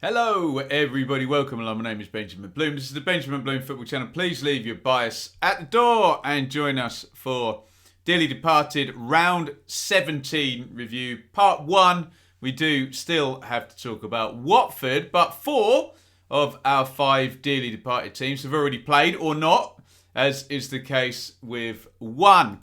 Hello everybody, welcome along. My name is Benjamin Bloom. This is the Benjamin Bloom Football Channel. Please leave your bias at the door and join us for Dearly Departed Round 17 review. Part 1, we do still have to talk about Watford, but 4 of our 5 Dearly Departed teams have already played or not, as is the case with 1.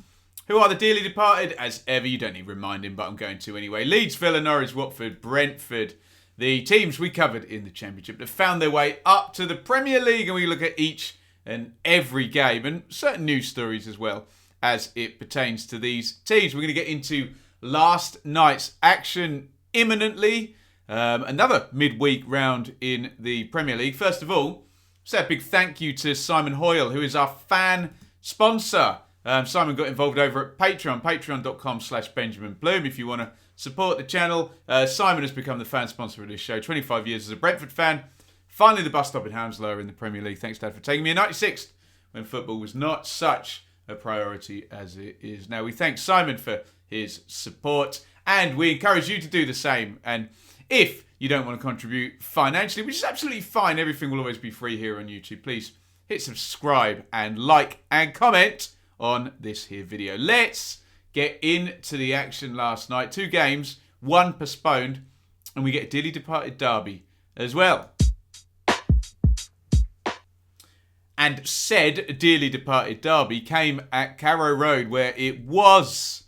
Who are the Dearly Departed? As ever, you don't need reminding, but I'm going to anyway. Leeds, Villa, Norwich, Watford, Brentford. The teams we covered in the Championship that found their way up to the Premier League, and we look at each and every game and certain news stories as well as it pertains to these teams. We're going to get into last night's action imminently. Another midweek round in the Premier League. First of all, say a big thank you to Simon Hoyle, who is our fan sponsor. Simon got involved over at Patreon, patreon.com/Benjamin Bloom if you want to support the channel. Simon has become the fan sponsor of this show. 25 years as a Brentford fan. Finally the bus stop in Hounslow in the Premier League. Thanks, Dad, for taking me in 96th when football was not such a priority as it is now. We thank Simon for his support and we encourage you to do the same. And if you don't want to contribute financially, which is absolutely fine, everything will always be free here on YouTube, please hit subscribe and like and comment on this here video. Let's get into the action last night. 2 games, 1 postponed, and we get a Dearly Departed derby as well. And said Dearly Departed derby came at Carrow Road, where it was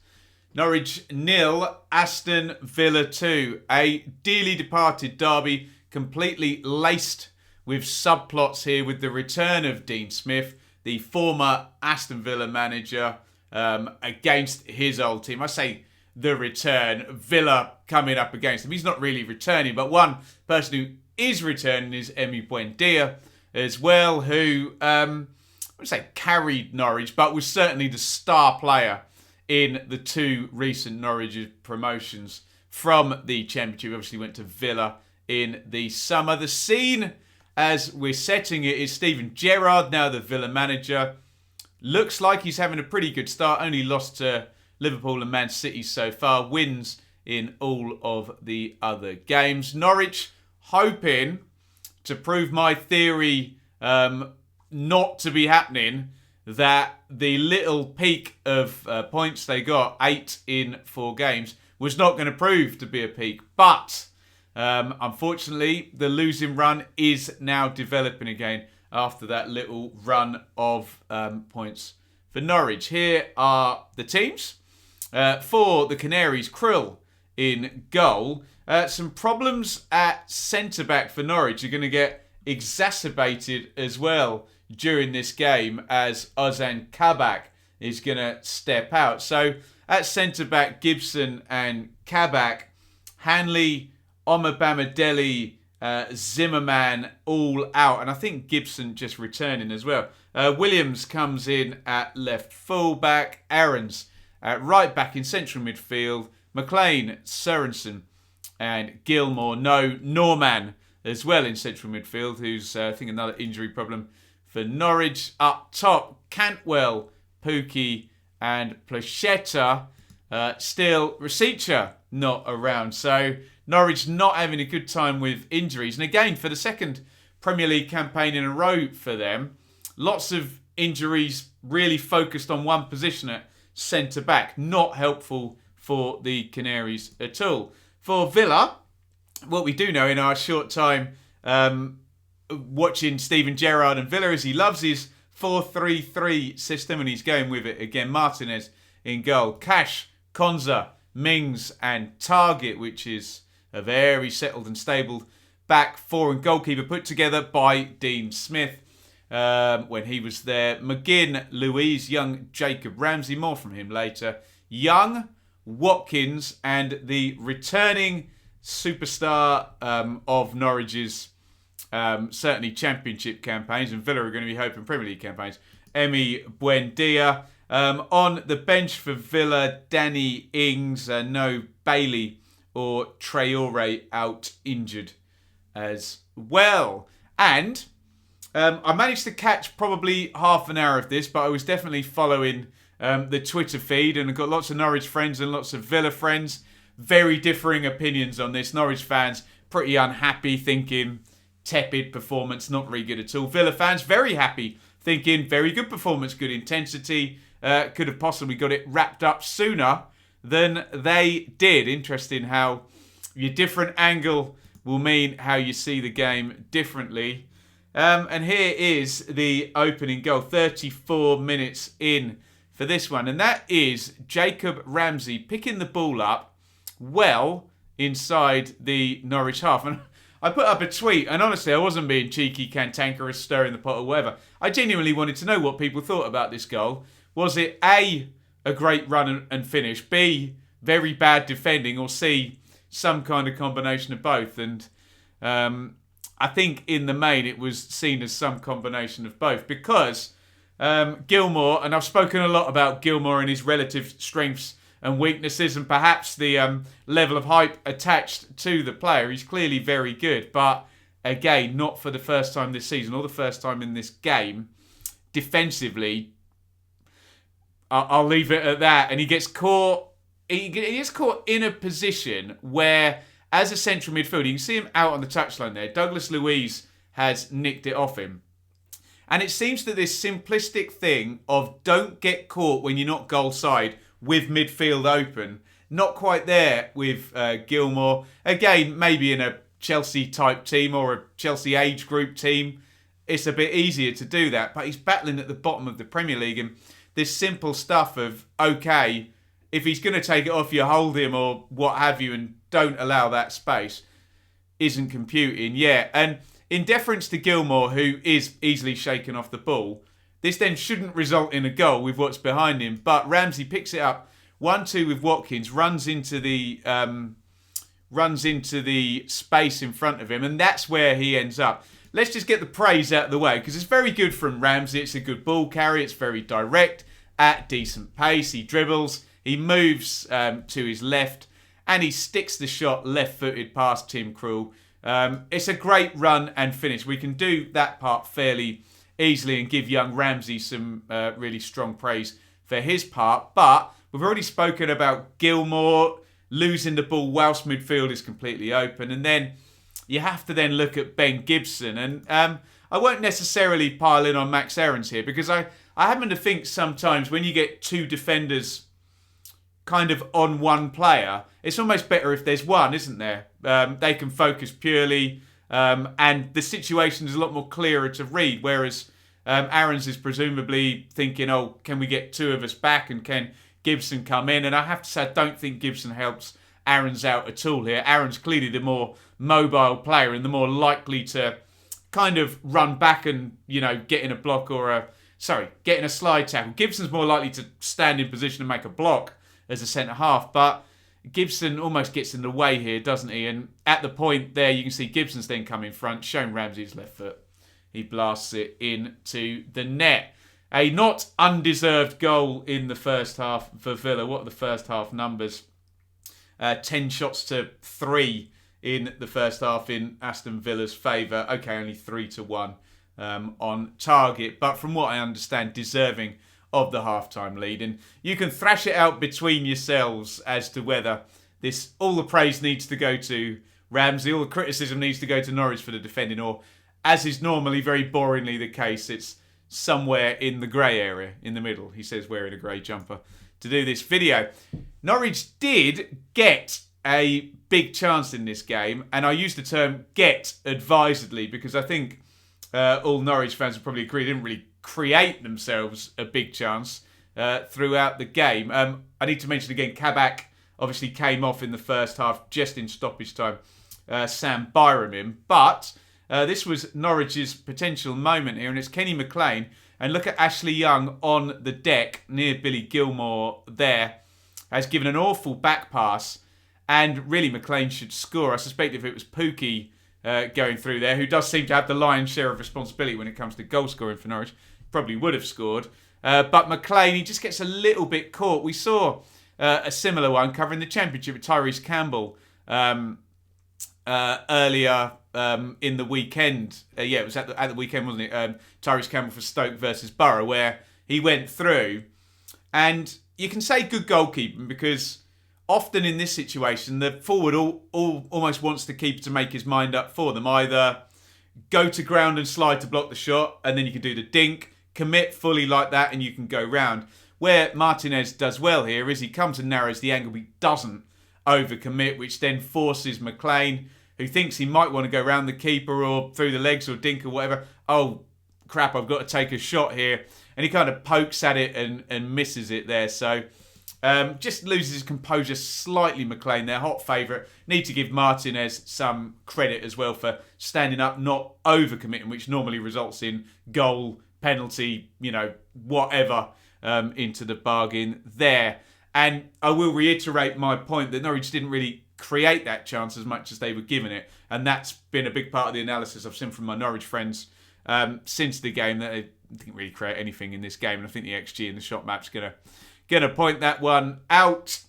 Norwich 0, Aston Villa 2. A Dearly Departed derby completely laced with subplots here, with the return of Dean Smith, the former Aston Villa manager, against his old team. I say the return, Villa coming up against him. He's not really returning, but one person who is returning is Emi Buendia as well, who I would say carried Norwich, but was certainly the star player in the 2 recent Norwich promotions from the Championship. Obviously went to Villa in the summer. The scene as we're setting it is Steven Gerrard, now the Villa manager. Looks like he's having a pretty good start. Only lost to Liverpool and Man City so far. Wins in all of the other games. Norwich hoping to prove my theory not to be happening, that the little peak of points they got, 8 in 4 games, was not going to prove to be a peak. But unfortunately, the losing run is now developing again after that little run of points for Norwich. Here are the teams. For the Canaries, Krill in goal. Some problems at centre-back for Norwich are going to get exacerbated as well during this game, as Ozan Kabak is going to step out. So at centre-back, Gibson and Kabak, Hanley, Omabamidele, Zimmerman all out, and I think Gibson just returning as well. Williams comes in at left full-back, Aarons at right back in central midfield, McLean, Sørensen and Gilmore. No Norman as well in central midfield, who's I think another injury problem for Norwich. Up top, Cantwell, Pukki and Placheta. Still Rasica not around, so Norwich not having a good time with injuries. And again, for the second Premier League campaign in a row for them, lots of injuries really focused on one position at centre-back. Not helpful for the Canaries at all. For Villa, what we do know in our short time watching Steven Gerrard and Villa is he loves his 4-3-3 system, and he's going with it again. Martinez in goal. Cash, Konza, Mings and Target, which is a very settled and stable back 4 and goalkeeper put together by Dean Smith when he was there. McGinn, Louise, Young, Jacob Ramsey, more from him later. Young, Watkins and the returning superstar of Norwich's certainly Championship campaigns, and Villa are going to be hoping Premier League campaigns, Emi Buendia. On the bench for Villa, Danny Ings, no Bailey or Traore out injured as well. And I managed to catch probably half an hour of this, but I was definitely following the Twitter feed, and I've got lots of Norwich friends and lots of Villa friends. Very differing opinions on this. Norwich fans pretty unhappy, thinking tepid performance, not very good at all. Villa fans very happy, thinking very good performance, good intensity. Could have possibly got it wrapped up sooner than they did. Interesting how your different angle will mean how you see the game differently. And here is the opening goal, 34 minutes in for this one. And that is Jacob Ramsey picking the ball up well inside the Norwich half. And I put up a tweet, and honestly, I wasn't being cheeky, cantankerous, stirring the pot or whatever. I genuinely wanted to know what people thought about this goal. Was it A, a great run and finish, B, very bad defending, or C, some kind of combination of both? And I think in the main it was seen as some combination of both, because Gilmour, and I've spoken a lot about Gilmour and his relative strengths and weaknesses and perhaps the level of hype attached to the player. He's clearly very good, but again, not for the first time this season or the first time in this game. Defensively, I'll leave it at that. And he gets caught. He gets caught in a position where, as a central midfielder, you can see him out on the touchline there. Douglas Luiz has nicked it off him. And it seems that this simplistic thing of don't get caught when you're not goal side with midfield open, not quite there with Gilmour. Again, maybe in a Chelsea type team or a Chelsea age group team, it's a bit easier to do that. But he's battling at the bottom of the Premier League, and this simple stuff of, okay, if he's going to take it off, you hold him or what have you, and don't allow that space, isn't computing. Yeah, and in deference to Gilmour, who is easily shaken off the ball, this then shouldn't result in a goal with what's behind him. But Ramsey picks it up, 1-2 with Watkins, runs into the space in front of him, and that's where he ends up. Let's just get the praise out of the way, because it's very good from Ramsey. It's a good ball carry. It's very direct, at decent pace. He dribbles. He moves to his left, and he sticks the shot left-footed past Tim Krul. It's a great run and finish. We can do that part fairly easily and give young Ramsey some really strong praise for his part. But we've already spoken about Gilmour losing the ball whilst midfield is completely open, and then you have to then look at Ben Gibson. And I won't necessarily pile in on Max Aarons here, because I happen to think sometimes when you get two defenders kind of on one player, it's almost better if there's one, isn't there? They can focus purely, and the situation is a lot more clearer to read, whereas Aarons is presumably thinking, oh, can we get two of us back, and can Gibson come in? And I have to say, I don't think Gibson helps Aarons out at all here. Aarons clearly the more mobile player and the more likely to kind of run back and, get in a block or get in a slide tackle. Gibson's more likely to stand in position and make a block as a centre-half, but Gibson almost gets in the way here, doesn't he? And at the point there, you can see Gibson's then come in front, showing Ramsey's left foot. He blasts it into the net. A not undeserved goal in the first half for Villa. What are the first half numbers? 10 shots to 3 in the first half in Aston Villa's favour. Okay, only 3-1 on target, but from what I understand, deserving of the halftime lead. And you can thrash it out between yourselves as to whether all the praise needs to go to Ramsey, all the criticism needs to go to Norwich for the defending, or, as is normally very boringly the case, it's somewhere in the grey area, in the middle. He says wearing a grey jumper to do this video. Norwich did get a big chance in this game, and I use the term get advisedly, because I think all Norwich fans would probably agree they didn't really create themselves a big chance throughout the game. I need to mention again, Kabak obviously came off in the first half, just in stoppage time. Sam Byram in. But this was Norwich's potential moment here, and it's Kenny McLean. And look at Ashley Young on the deck near Billy Gilmour there. Has given an awful back pass, and really McLean should score. I suspect if it was Pookie going through there, who does seem to have the lion's share of responsibility when it comes to goal scoring for Norwich, probably would have scored. But McLean, he just gets a little bit caught. We saw a similar one covering the Championship with Tyrese Campbell earlier in the weekend. It was at the weekend, wasn't it? Tyrese Campbell for Stoke versus Borough, where he went through. And you can say good goalkeeping, because often in this situation, the forward almost wants the keeper to make his mind up for them. Either go to ground and slide to block the shot, and then you can do the dink, commit fully like that, and you can go round. Where Martinez does well here is he comes and narrows the angle, but he doesn't overcommit, which then forces McLean, who thinks he might want to go round the keeper or through the legs or dink or whatever. Oh, crap, I've got to take a shot here. And he kind of pokes at it and misses it there. So just loses his composure slightly, McLean, their hot favourite. Need to give Martinez some credit as well for standing up, not overcommitting, which normally results in goal, penalty, whatever into the bargain there. And I will reiterate my point that Norwich didn't really create that chance as much as they were given it. And that's been a big part of the analysis I've seen from my Norwich friends since the game, that they didn't really create anything in this game. And I think the XG in the shot map's going to point that one out.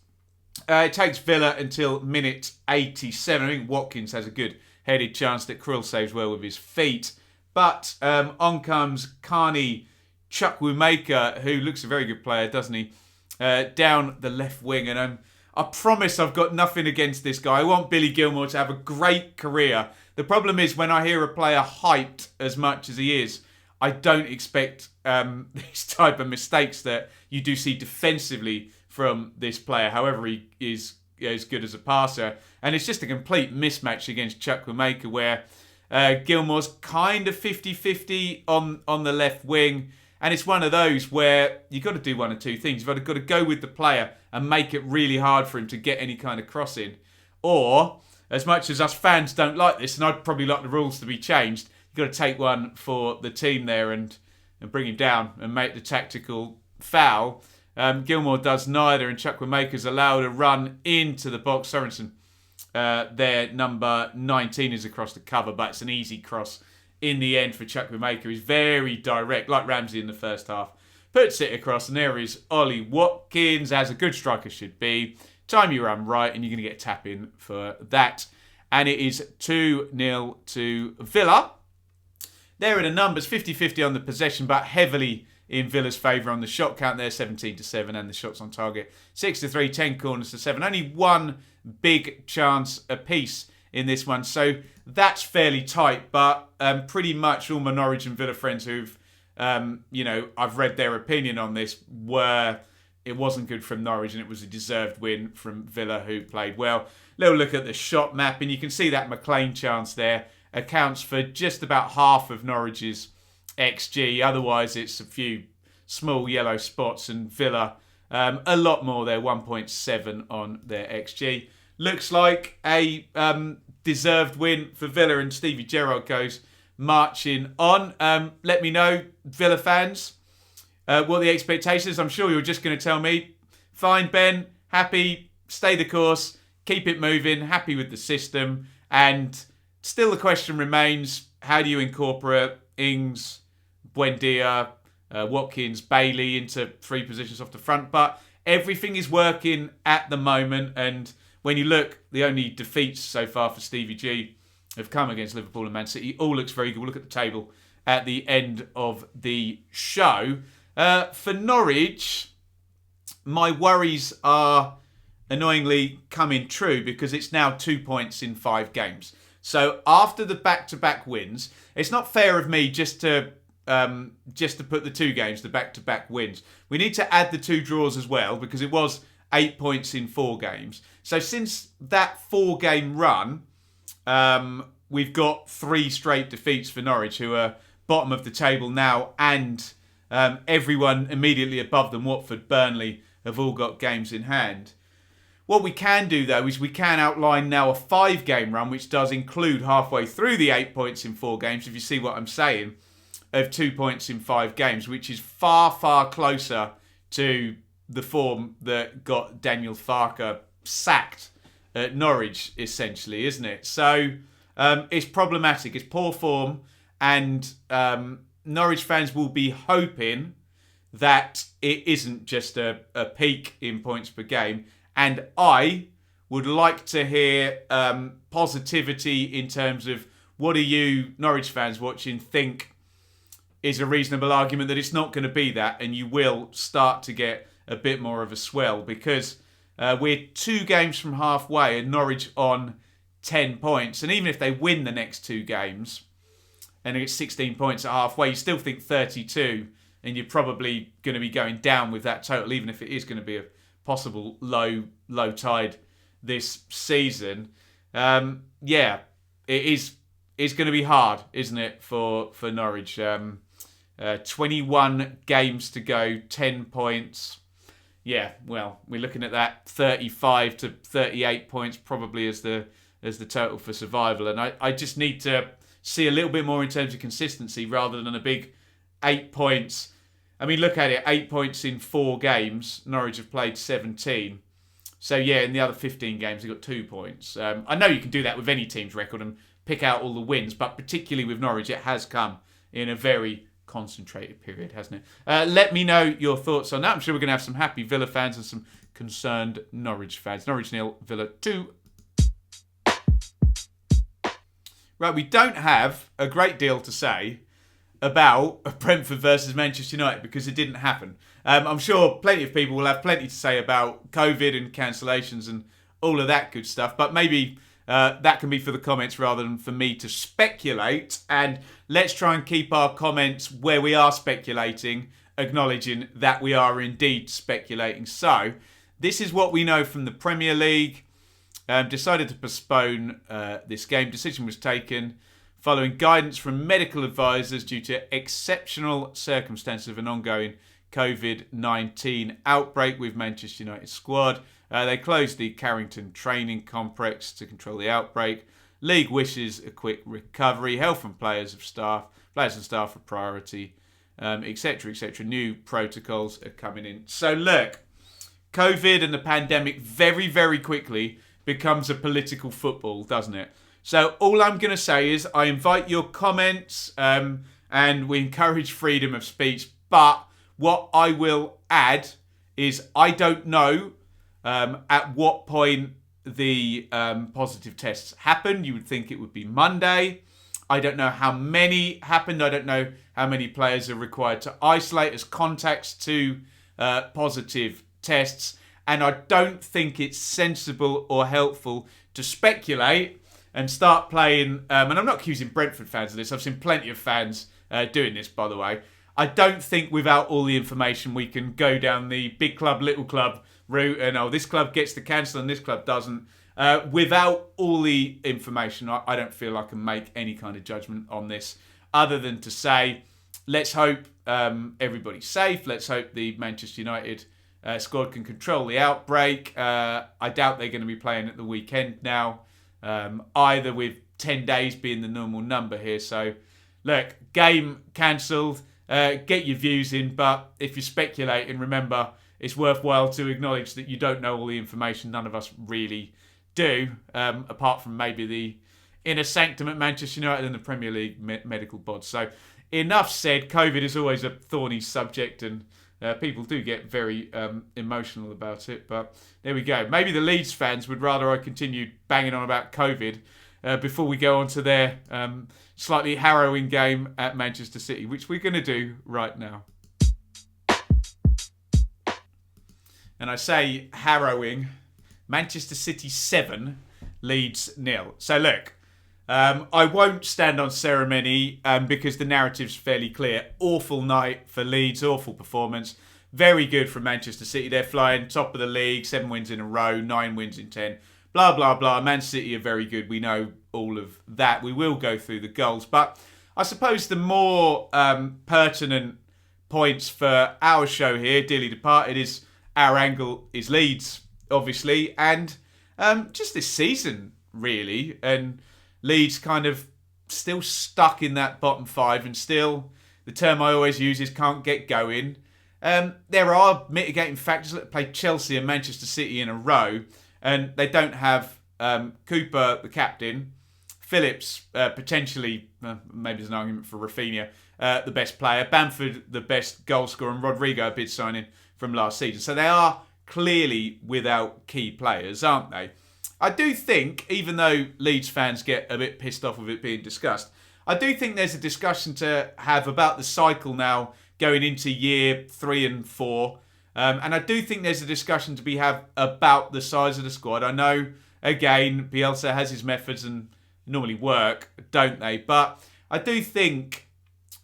It takes Villa until minute 87. I think Watkins has a good headed chance that Coyle saves well with his feet. But on comes Carney Chukwuemeka, who looks a very good player, doesn't he? Down the left wing. And I promise I've got nothing against this guy. I want Billy Gilmour to have a great career. The problem is when I hear a player hyped as much as he is, I don't expect these type of mistakes that you do see defensively from this player, however he is as good as a passer. And it's just a complete mismatch against Chukwuemeka, where Gilmour's kind of 50-50 on the left wing. And it's one of those where you've got to do one of two things. You've got to go with the player and make it really hard for him to get any kind of cross in. Or, as much as us fans don't like this, and I'd probably like the rules to be changed, you've got to take one for the team there and bring him down and make the tactical foul. Gilmour does neither, and Chukwuemeka's allowed a run into the box. Sorensen, their number 19, is across the cover, but it's an easy cross in the end for Chukwuemeka. He's very direct, like Ramsey in the first half. Puts it across, and there is Ollie Watkins, as a good striker should be. Time you run right, and you're going to get a tap in for that. And it is 2-0 to Villa. There are the numbers, 50-50 on the possession, but heavily in Villa's favour on the shot count there, 17-7, and the shots on target, 6-3, 10 corners to 7. Only one big chance apiece in this one. So that's fairly tight, but pretty much all my Norwich and Villa friends who've, I've read their opinion on this, were it wasn't good from Norwich and it was a deserved win from Villa, who played well. Little look at the shot map, and you can see that McLean chance there accounts for just about half of Norwich's XG. Otherwise, it's a few small yellow spots, and Villa a lot more there, 1.7 on their XG. Looks like a deserved win for Villa, and Stevie Gerrard goes marching on. Let me know, Villa fans, what the expectations. I'm sure you're just going to tell me, fine, Ben, happy, stay the course, keep it moving, happy with the system. And still the question remains, how do you incorporate Ings, Buendia, Watkins, Bailey into three positions off the front? But everything is working at the moment, and when you look, the only defeats so far for Stevie G have come against Liverpool and Man City. All looks very good. We'll look at the table at the end of the show. For Norwich, my worries are annoyingly coming true, because it's now 2 points in 5 games. So after the back-to-back wins, it's not fair of me just to put the 2 games, the back-to-back wins. We need to add the 2 draws as well, because it was 8 points in 4 games. So since that 4-game run, we've got 3 straight defeats for Norwich, who are bottom of the table now, and everyone immediately above them, Watford, Burnley, have all got games in hand. What we can do, though, is we can outline now a 5-game run, which does include halfway through the 8 points in 4 games, if you see what I'm saying, of 2 points in 5 games, which is far, far closer to the form that got Daniel Farke sacked at Norwich, essentially, isn't it? So it's problematic. It's poor form, and Norwich fans will be hoping that it isn't just a peak in points per game. And I would like to hear positivity in terms of, what do you Norwich fans watching think is a reasonable argument that it's not going to be that, and you will start to get a bit more of a swell? Because We're 2 games from halfway and Norwich on 10 points. And even if they win the next 2 games and they get 16 points at halfway, you still think 32, and you're probably going to be going down with that total, even if it is going to be a possible low tide this season. Yeah, it is. It's going to be hard, isn't it, for Norwich? 21 games to go, 10 points. Yeah, well, we're looking at that 35 to 38 points probably as the total for survival. And I just need to see a little bit more in terms of consistency rather than a big 8 points. I mean, look at it, 8 points in 4 games. Norwich have played 17. So, yeah, in the other 15 games, they've got 2 points. I know you can do that with any team's record and pick out all the wins, but particularly with Norwich, it has come in a very concentrated period, hasn't it? Let me know your thoughts on that. I'm sure we're going to have some happy Villa fans and some concerned Norwich fans. Norwich 0, Villa 2. Right, we don't have a great deal to say about Brentford versus Manchester United because it didn't happen. I'm sure plenty of people will have plenty to say about COVID and cancellations and all of that good stuff, but maybe that can be for the comments rather than for me to speculate. And let's try and keep our comments where we are speculating, acknowledging that we are indeed speculating. So, this is what we know from the Premier League. Decided to postpone this game. Decision was taken following guidance from medical advisors due to exceptional circumstances of an ongoing COVID-19 outbreak with Manchester United squad. They closed the Carrington training complex to control the outbreak. League wishes a quick recovery. Health and players and staff are priority, etc., etc. New protocols are coming in. So look, COVID and the pandemic very, very quickly becomes a political football, doesn't it? So all I'm going to say is I invite your comments and we encourage freedom of speech. But what I will add is I don't know at what point the positive tests happened. You would think it would be Monday. I don't know how many happened. I don't know how many players are required to isolate as contacts to positive tests. And I don't think it's sensible or helpful to speculate and start playing. And I'm not accusing Brentford fans of this. I've seen plenty of fans doing this, by the way. I don't think without all the information we can go down the big club, little club route and, this club gets to cancel and this club doesn't. Without all the information, I don't feel I can make any kind of judgment on this other than to say, let's hope everybody's safe. Let's hope the Manchester United squad can control the outbreak. I doubt they're going to be playing at the weekend now, either with 10 days being the normal number here. So, look, game cancelled. Get your views in, but if you're speculating, remember, it's worthwhile to acknowledge that you don't know all the information. None of us really do, apart from maybe the inner sanctum at Manchester United and the Premier League medical bods. So, enough said. COVID is always a thorny subject and people do get very emotional about it, but there we go. Maybe the Leeds fans would rather I continued banging on about COVID before we go on to their slightly harrowing game at Manchester City, which we're going to do right now. And I say harrowing, Manchester City 7, Leeds 0. So look, I won't stand on ceremony because the narrative's fairly clear. Awful night for Leeds, awful performance. Very good from Manchester City. They're flying top of the league, 7 wins in a row, 9 wins in 10. Blah, blah, blah. Man City are very good. We know all of that. We will go through the goals. But I suppose the more pertinent points for our show here, Dearly Departed, is our angle is Leeds, obviously. And just this season, really. And Leeds kind of still stuck in that bottom 5 and still, the term I always use is can't get going. There are mitigating factors. They played Chelsea and Manchester City in a row and they don't have Cooper, the captain, Phillips, potentially, maybe there's an argument for Rafinha, the best player, Bamford, the best goal scorer, and Rodrigo, a bid signing from last season. So they are clearly without key players, aren't they? I do think, even though Leeds fans get a bit pissed off with it being discussed, I do think there's a discussion to have about the cycle now going into year 3 and 4 And I do think there's a discussion to be had about the size of the squad. I know, again, Bielsa has his methods and normally work, don't they? But I do think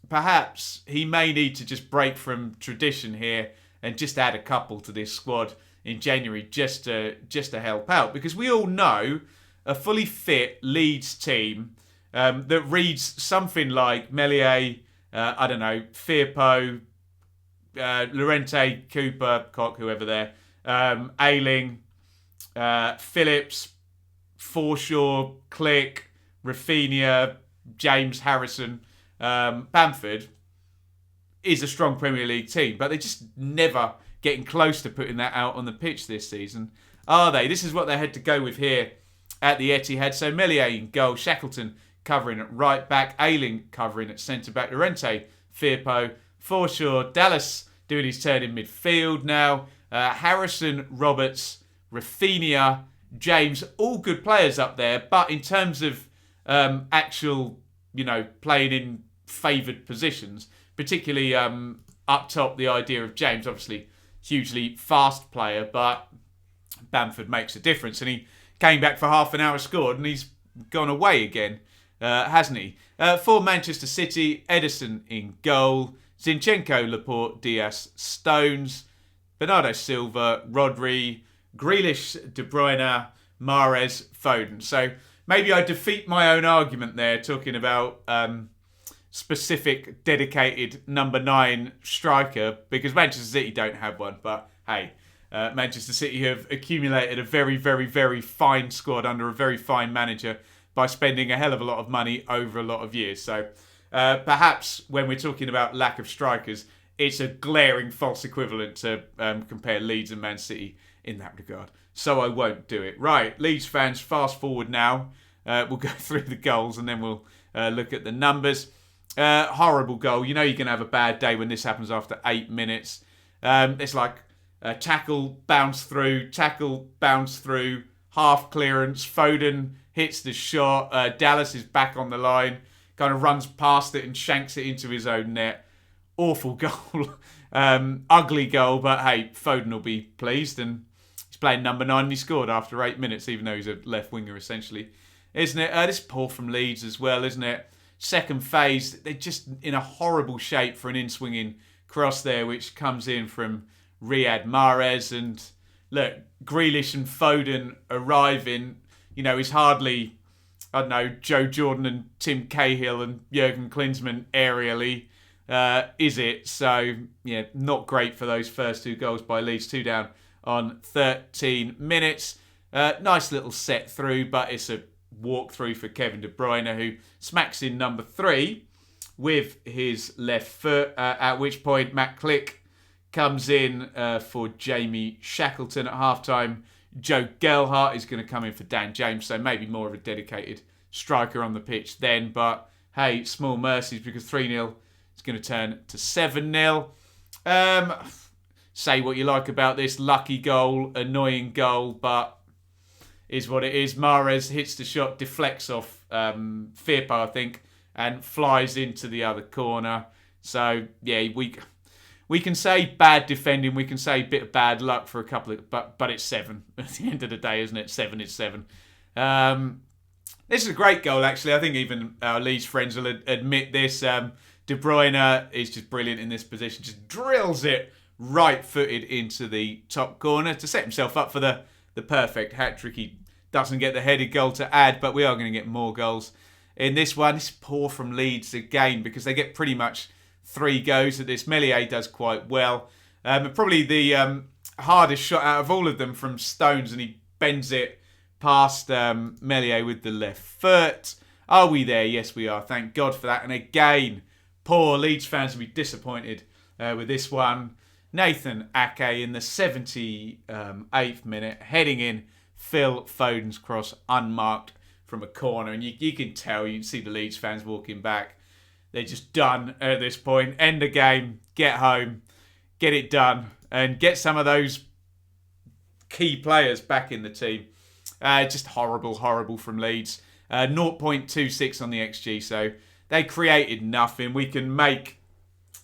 perhaps he may need to just break from tradition here and just add a couple to this squad in January just to help out. Because we all know a fully fit Leeds team that reads something like Meslier, Firpo, Llorente, Cooper, Koch, whoever there, Ayling, Phillips, Forshaw, Click, Rafinha, James, Harrison, Bamford is a strong Premier League team, but they're just never getting close to putting that out on the pitch this season, are they? This is what they had to go with here at the Etihad. So Meslier in goal, Shackleton covering at right back, Ayling covering at centre back, Llorente, Firpo, Forshaw, Dallas doing his turn in midfield now, Harrison, Roberts, Rafinha, James, all good players up there, but in terms of actual, playing in favoured positions, particularly up top, the idea of James, obviously hugely fast player, but Bamford makes a difference, and he came back for half an hour, scored, and he's gone away again, hasn't he? For Manchester City, Ederson in goal, Zinchenko, Laporte, Diaz, Stones, Bernardo Silva, Rodri, Grealish, De Bruyne, Mahrez, Foden. So maybe I defeat my own argument there, talking about specific dedicated number 9 striker, because Manchester City don't have one. But hey, Manchester City have accumulated a very, very, very fine squad under a very fine manager by spending a hell of a lot of money over a lot of years. So perhaps when we're talking about lack of strikers, it's a glaring false equivalent to compare Leeds and Man City in that regard. So I won't do it. Right, Leeds fans, fast forward now. We'll go through the goals and then we'll look at the numbers. Horrible goal. You know you're going to have a bad day when this happens after 8 minutes. It's like tackle, bounce through, half clearance. Foden hits the shot. Dallas is back on the line, kind of runs past it and shanks it into his own net. Awful goal. Ugly goal, but hey, Foden will be pleased, and he's playing number 9 and he scored after 8 minutes, even though he's a left winger essentially, isn't it? This is poor from Leeds as well, isn't it? Second phase, they're just in a horrible shape for an in-swinging cross there, which comes in from Riyad Mahrez. And look, Grealish and Foden arriving, is hardly, Joe Jordan and Tim Cahill and Jurgen Klinsmann aerially, is it? So, yeah, not great for those first 2 goals by Leeds. 2 down on 13 minutes. Nice little set through, but it's a walk through for Kevin De Bruyne, who smacks in number 3 with his left foot, at which point Matt Click comes in for Jamie Shackleton at halftime. Joe Gelhardt is going to come in for Dan James, so maybe more of a dedicated striker on the pitch then, but hey, small mercies, because 3-0 is going to turn to 7-0. Say what you like about this, lucky goal, annoying goal, but is what it is. Mahrez hits the shot, deflects off Firpo, I think, and flies into the other corner. So, yeah, we can say bad defending, we can say a bit of bad luck for a couple of... But it's 7 at the end of the day, isn't it? 7 is 7. This is a great goal, actually. I think even our Leeds friends will admit this. De Bruyne is just brilliant in this position. Just drills it right-footed into the top corner to set himself up for the perfect hat-trick. He doesn't get the headed goal to add, but we are going to get more goals in this one. It's poor from Leeds again, because they get pretty much 3 goes at this. Meslier does quite well. Probably the hardest shot out of all of them from Stones, and he bends it past Meslier with the left foot. Are we there? Yes, we are. Thank God for that. And again, poor Leeds fans will be disappointed with this one. Nathan Ake in the 78th minute, heading in Phil Foden's cross unmarked from a corner. And you can tell, you can see the Leeds fans walking back. They're just done at this point. End the game, get home, get it done, and get some of those key players back in the team. Just horrible from Leeds. 0.26 on the XG, so they created nothing. We can make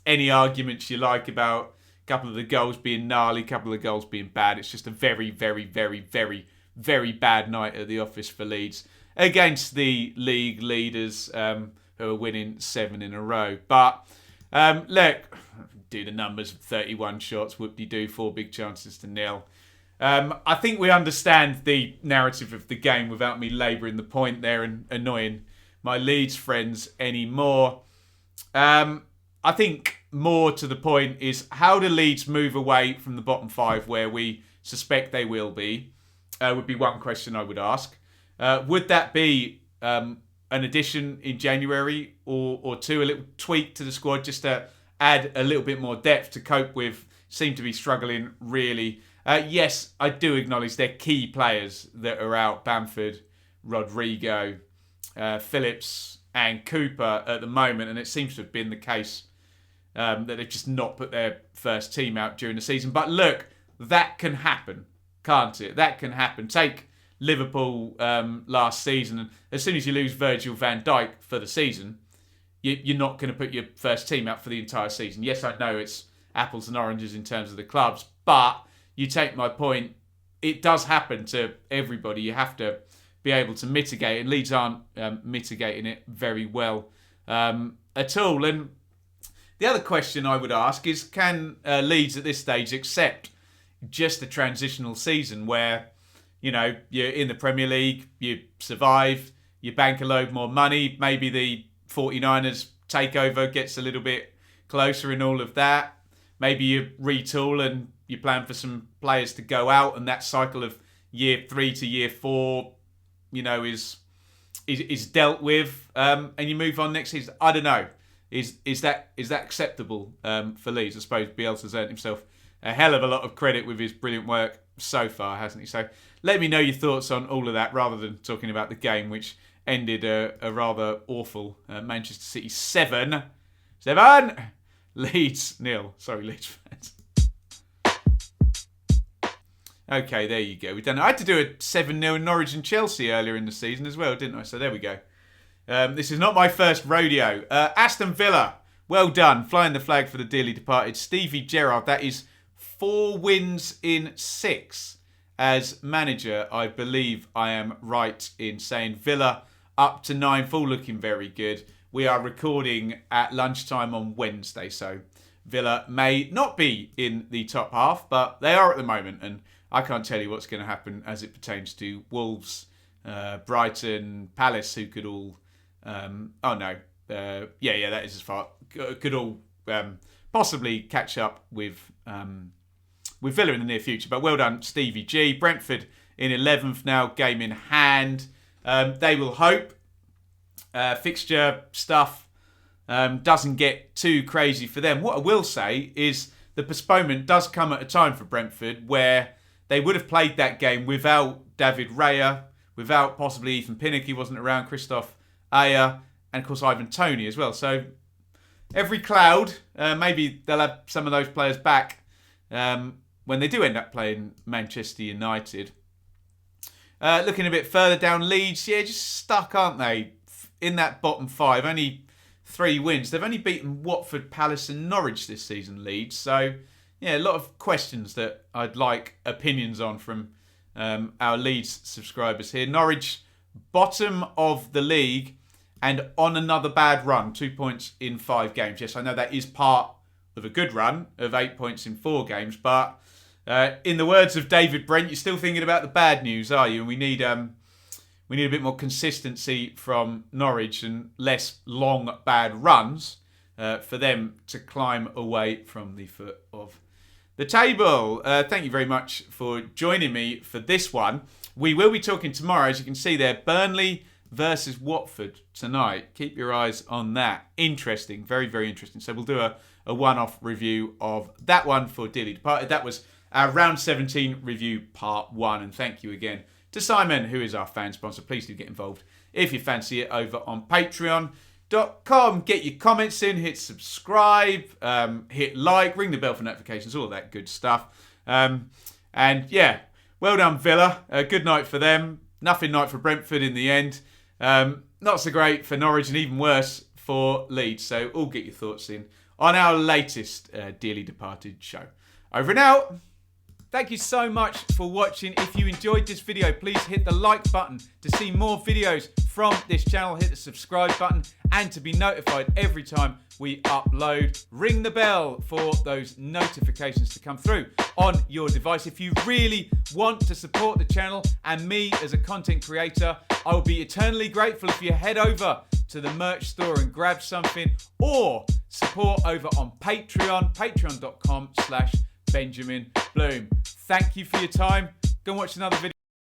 any arguments you like about A couple of the goals being gnarly, a couple of the goals being bad. It's just a very, very, very, very, very bad night at the office for Leeds against the league leaders who are winning 7 in a row. But look, do the numbers: 31 shots, whoop-de-doo, 4 big chances to 0. I think we understand the narrative of the game without me labouring the point there and annoying my Leeds friends anymore. I think more to the point is, how do Leeds move away from the bottom 5 where we suspect they will be? Would be one question I would ask. Would that be an addition in January or two, a little tweak to the squad just to add a little bit more depth to cope with? Seem to be struggling really. Yes, I do acknowledge they're key players that are out: Bamford, Rodrigo, Phillips and Cooper at the moment, and it seems to have been the case that they've just not put their first team out during the season. But look, that can happen, can't it? That can happen. Take Liverpool last season, and as soon as you lose Virgil van Dijk for the season, you're not going to put your first team out for the entire season. Yes, I know it's apples and oranges in terms of the clubs, but you take my point, it does happen to everybody. You have to be able to mitigate, and Leeds aren't mitigating it very well at all. And the other question I would ask is, can Leeds at this stage accept just a transitional season where, you know, you're in the Premier League, you survive, you bank a load more money, maybe the 49ers takeover gets a little bit closer and all of that. Maybe you retool and you plan for some players to go out, and that cycle of year 3 to year 4, you know, is dealt with, and you move on next season. I don't know. Is that acceptable for Leeds? I suppose Bielsa's earned himself a hell of a lot of credit with his brilliant work so far, hasn't he? So let me know your thoughts on all of that, rather than talking about the game, which ended a rather awful Manchester City 7, Leeds 0. Sorry, Leeds fans. Okay, there you go. We've done it. I had to do a 7-0 Norwich and Chelsea earlier in the season as well, didn't I? So there we go. This is not my first rodeo. Aston Villa, well done. Flying the flag for the dearly departed Stevie Gerrard. That is 4 wins in 6 as manager. I believe I am right in saying Villa up to 9, full looking very good. We are recording at lunchtime on Wednesday, so Villa may not be in the top half, but they are at the moment, and I can't tell you what's going to happen as it pertains to Wolves, Brighton, Palace, who could all... that is as far... Could all possibly catch up with Villa in the near future. But well done, Stevie G. Brentford in 11th now, game in hand. They will hope fixture stuff doesn't get too crazy for them. What I will say is the postponement does come at a time for Brentford where they would have played that game without David Raya, without possibly Ethan Pinnock, he wasn't around, Christoph Ayer, and of course Ivan Toney as well. So every cloud, maybe they'll have some of those players back when they do end up playing Manchester United. Looking a bit further down, Leeds, just stuck, aren't they? In that bottom 5, only 3 wins. They've only beaten Watford, Palace and Norwich this season, Leeds. So, a lot of questions that I'd like opinions on from our Leeds subscribers here. Norwich, bottom of the league and on another bad run. 2 points in 5 games. Yes, I know that is part of a good run of 8 points in 4 games. But in the words of David Brent, you're still thinking about the bad news, are you? And we need a bit more consistency from Norwich and less long bad runs for them to climb away from the foot of the table. Thank you very much for joining me for this one. We will be talking tomorrow, as you can see there, Burnley versus Watford tonight. Keep your eyes on that. Interesting, very, very interesting. So we'll do a one-off review of that one for Dearly Departed. That was our Round 17 review part 1. And thank you again to Simon, who is our fan sponsor. Please do get involved if you fancy it over on patreon.com. Get your comments in, hit subscribe, hit like, ring the bell for notifications, all that good stuff. Well done Villa. Good night for them. Nothing night for Brentford in the end. Not so great for Norwich and even worse for Leeds. So all get your thoughts in on our latest Dearly Departed show. Over and out. Thank you so much for watching. If you enjoyed this video, please hit the like button to see more videos from this channel. Hit the subscribe button and to be notified every time we upload. Ring the bell for those notifications to come through on your device. If you really want to support the channel and me as a content creator, I will be eternally grateful if you head over to the merch store and grab something, or support over on Patreon, patreon.com/Benjamin Bloom. Thank you for your time. Go and watch another video.